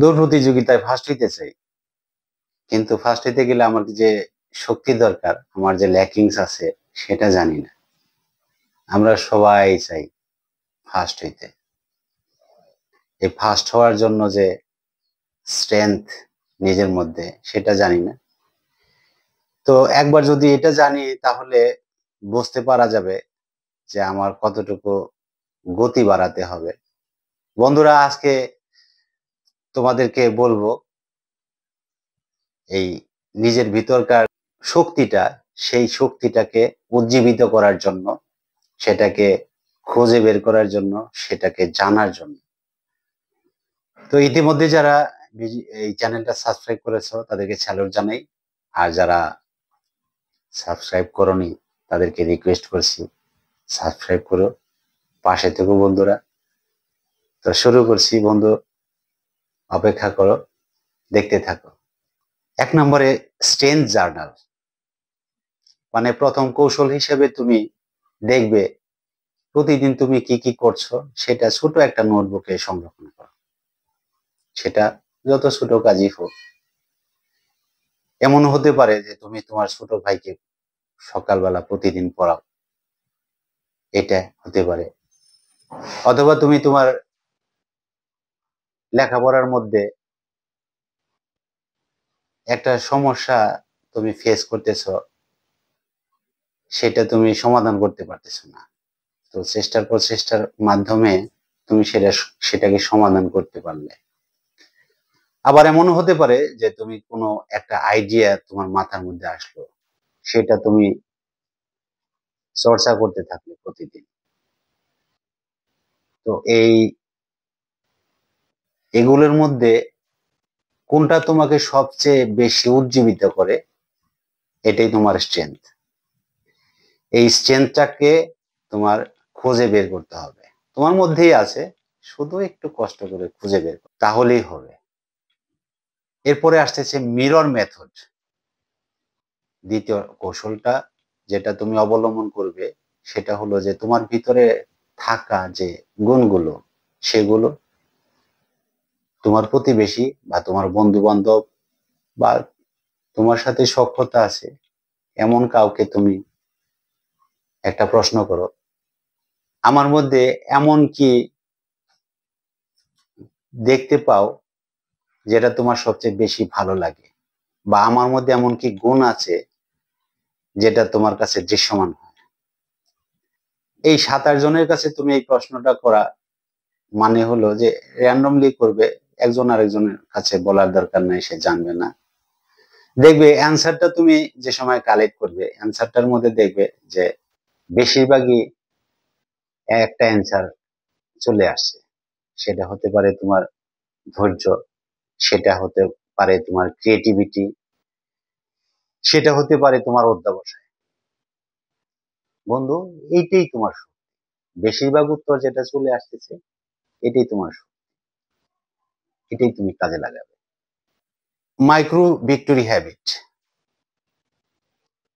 দৌড় প্রতিযোগিতায় ফার্স্ট হইতে চাই, কিন্তু ফার্স্ট হইতে গেলে আমার যে শক্তি দরকার, আমার যে ল্যাকিংস আছে সেটা জানি না। আমরা সবাই চাই ফার্স্ট হইতে। এই ফার্স্ট হওয়ার জন্য যে স্ট্রেংথ নিজের মধ্যে সেটা জানি না। তো একবার যদি এটা জানি তাহলে বুঝতে পারা যাবে যে আমার কতটুকু গতি বাড়াতে হবে। বন্ধুরা, আজকে তোমাদেরকে বলবো এই নিজের ভিতরকার শক্তিটা, সেই শক্তিটাকে উজ্জীবিত করার জন্য, সেটাকে খুঁজে বের করার জন্য, সেটাকে জানার জন্য। তো ইতিমধ্যে যারা এই চ্যানেলটা সাবস্ক্রাইব করেছো তাদেরকে স্যালুট জানাই, আর যারা সাবস্ক্রাইব করোনি তাদেরকে রিকোয়েস্ট করছি সাবস্ক্রাইব করো, পাশে থেকো বন্ধুরা। তো শুরু করছি বন্ধু, অপেক্ষা করো, দেখতে থাকো। 1 নম্বরে স্ট্রেংথ জার্নাল। মানে প্রথম কৌশল হিসেবে তুমি দেখবে প্রতিদিন তুমি কি কি করছো সেটা ছোট একটা নোটবুকে সংরক্ষণ করো। সেটা যত ছোট কাজই হোক। এমন হতে পারে যে তুমি তোমার ছোট ভাইকে সকালবেলা প্রতিদিন পড়াও, এটা হতে পারে। অথবা তুমি তোমার লেখাপড়ার মধ্যে একটা সমস্যা তুমি ফেস করতেছো, সেটা তুমি সমাধান করতে পারতেছো না, তো চেষ্টার পর চেষ্টার মাধ্যমে তুমি সেটাকে সমাধান করতে পারলে। আবার এমনও হতে পারে যে তুমি কোনো একটা আইডিয়া তোমার মাথার মধ্যে আসলো, সেটা তুমি চর্চা করতে থাকলে প্রতিদিন। তো এগুলোর মধ্যে কোনটা তোমাকে সবচেয়ে বেশি উজ্জীবিত করে, এটাই তোমার স্ট্রেংথ। এই স্ট্রেংথটাকে তোমার খুঁজে বের করতে হবে, তোমার মধ্যেই আছে, শুধু একটু কষ্ট করে খুঁজে বের করো, তাহলেই হবে। এরপরে আসতেছে মিরর মেথড। দ্বিতীয় কৌশলটা যেটা তুমি অবলম্বন করবে সেটা হলো যে তোমার ভিতরে থাকা যে গুণগুলো, সেগুলো তোমার প্রতিবেশী বা তোমার বন্ধু বান্ধব বা তোমার সাথে সখ্যতা আছে এমন কাউকে তুমি একটা প্রশ্ন করো, আমার মধ্যে এমন কি দেখতে পাও যেটা তোমার সবচেয়ে বেশি ভালো লাগে, বা আমার মধ্যে এমন কি গুণ আছে যেটা তোমার কাছে দৃশ্যমান হয়। এই 7-8 জনের কাছে তুমি এই প্রশ্নটা করা মানে হলো যে র্যান্ডমলি করবে, একজন আরেকজনের কাছে বলার দরকার নাই, সে জানবে না। দেখবে অ্যান্সারটা তুমি যে সময় কালেক্ট করবে, অ্যান্সারটার মধ্যে দেখবে যে বেশিরভাগই একটা অ্যান্সার চলে আসছে। সেটা হতে পারে তোমার ধৈর্য, সেটা হতে পারে তোমার ক্রিয়েটিভিটি, সেটা হতে পারে তোমার অধ্যবসায়। বন্ধু, এইটাই তোমার শক্তি। বেশিরভাগ উত্তর যেটা চলে আসতেছে এটাই তোমার শক্তি, এটাই তুমি কাজে লাগাবে। Micro victory habit.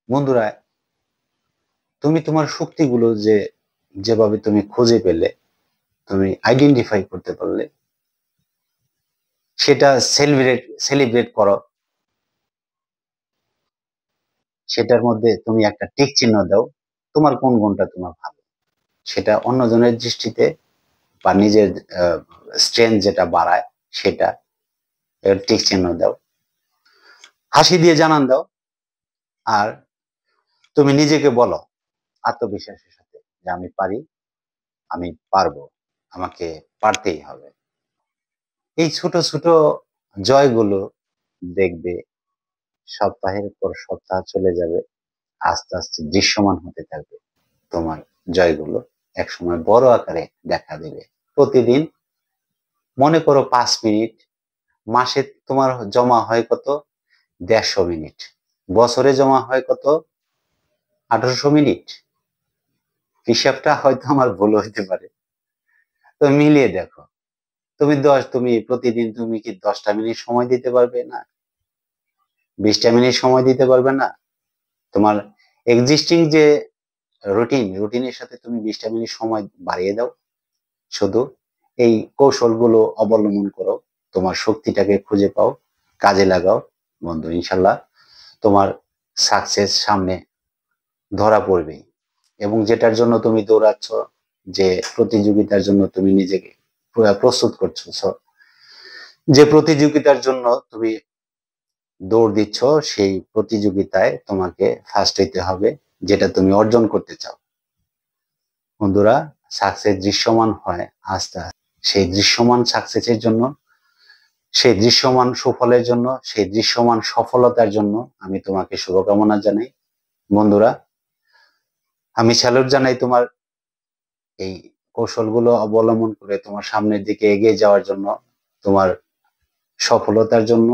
বন্ধুরা, তুমি তোমার শক্তিগুলো যেভাবে তুমি খুঁজে পেলে, তুমি আইডেন্টিফাই করতে পারলে, সেটা সেলিব্রেট করো। সেটার মধ্যে তুমি একটা টিক চিহ্ন দাও, তোমার কোন গুণটা তোমার ভালো, সেটা অন্যজনের দৃষ্টিতে বা নিজের স্ট্রেংথ যেটা বাড়ায় সেটা টিক চিহ্ন দাও, হাসি দিয়ে জানান দাও। আর তুমি নিজেকে বলো আত্মবিশ্বাসের সাথে যে আমি পারি, আমি পারবো, আমাকে পারতেই হবে। এই ছোট ছোট জয়গুলো দেখবে সপ্তাহের পর সপ্তাহ চলে যাবে, আস্তে আস্তে দৃশ্যমান হতে থাকবে। তোমার জয়গুলো একসময় বড় আকারে দেখা দেবে। প্রতিদিন মনে করো 5 মিনিট, মাসে তোমার জমা হয় কত, 150 মিনিট, বছরে জমা হয় কত, 1800 মিনিট। হিসাবটা হয়তো আমার ভুল হইতে পারে, তো মিলিয়ে দেখো। তুমি প্রতিদিন তুমি কি 10টা মিনিট সময় দিতে পারবে না, 20টা মিনিট সময় দিতে পারবে না? তোমার এক্সিস্টিং যে রুটিনের সাথে তুমি 20টা মিনিট সময় বাড়িয়ে দাও, শুধু এই কৌশলগুলো অবলম্বন করো, তোমার শক্তিটাকে খুঁজে পাও, কাজে লাগাও বন্ধু, ইনশাল্লাহ তোমার সাকসেস সামনে ধরা পড়বে। এবং যেটার জন্য তুমি দৌড়াচ্ছ, যে প্রতিযোগিতার জন্য তুমি নিজেকে প্রস্তুত করছো, যে প্রতিযোগিতার জন্য তুমি দৌড় দিচ্ছ, সেই প্রতিযোগিতায় তোমাকে ফার্স্ট হইতে হবে, যেটা তুমি অর্জন করতে চাও। বন্ধুরা, সাকসেস দৃশ্যমান হয় আস্তে আস্তে। সেই দৃশ্যমান সাকসেসের জন্য, সেই দৃশ্যমান সুফলের জন্য, সেই দৃশ্যমান সফলতার জন্য আমি তোমাকে শুভকামনা জানাই। বন্ধুরা, আমি স্যালুট জানাই তোমার এই কৌশলগুলো অবলম্বন করে তোমার সামনের দিকে এগিয়ে যাওয়ার জন্য, তোমার সফলতার জন্য,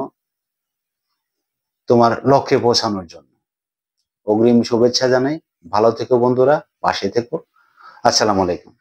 তোমার লক্ষ্যে পৌঁছানোর জন্য অগ্রিম শুভেচ্ছা জানাই। ভালো থেকো বন্ধুরা, পাশে থেকো। আসসালামু আলাইকুম।